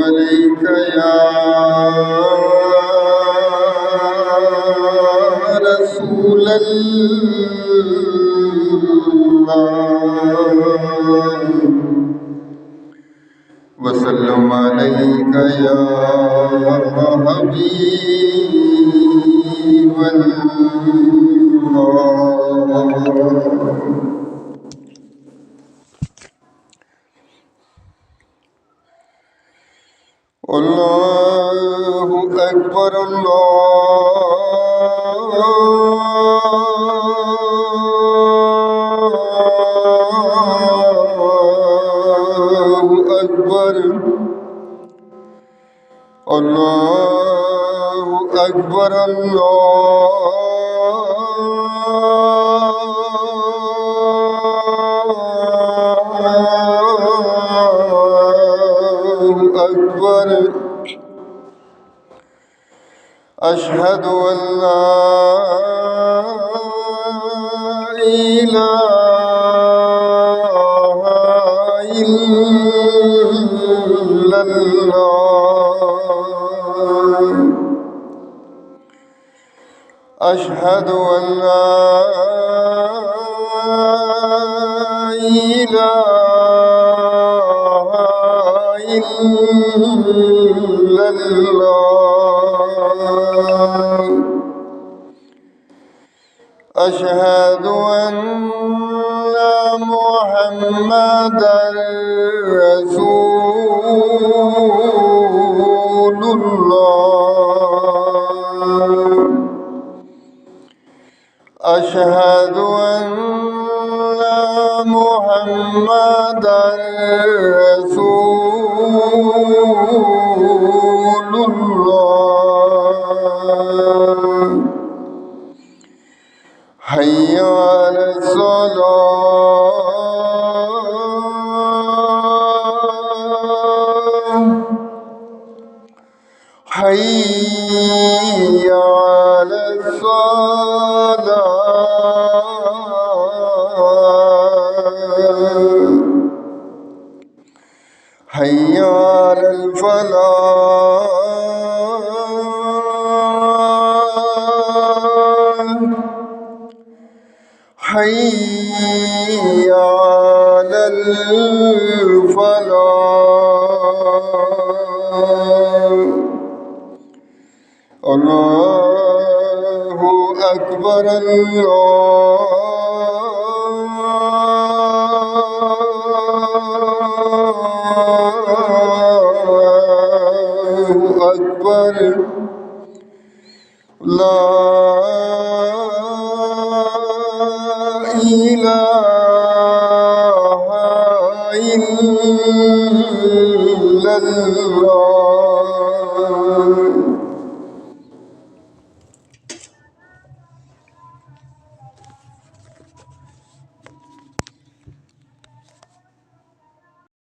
عليك يا رسول الله وسلم عليك يا حبيب الله الله أكبر الله أكبر الله أكبر الله أكبر أشهد أن لا إله إلا الله أشهد أن لا إله إلا الله أشهد أن محمدًا رسول الله أشهد أن محمدًا رسول الله حي على الصلاة حي على الصلاة حي على الفلاح حي على الفلاح الله أكبر الله أكبر لا إله إلا الله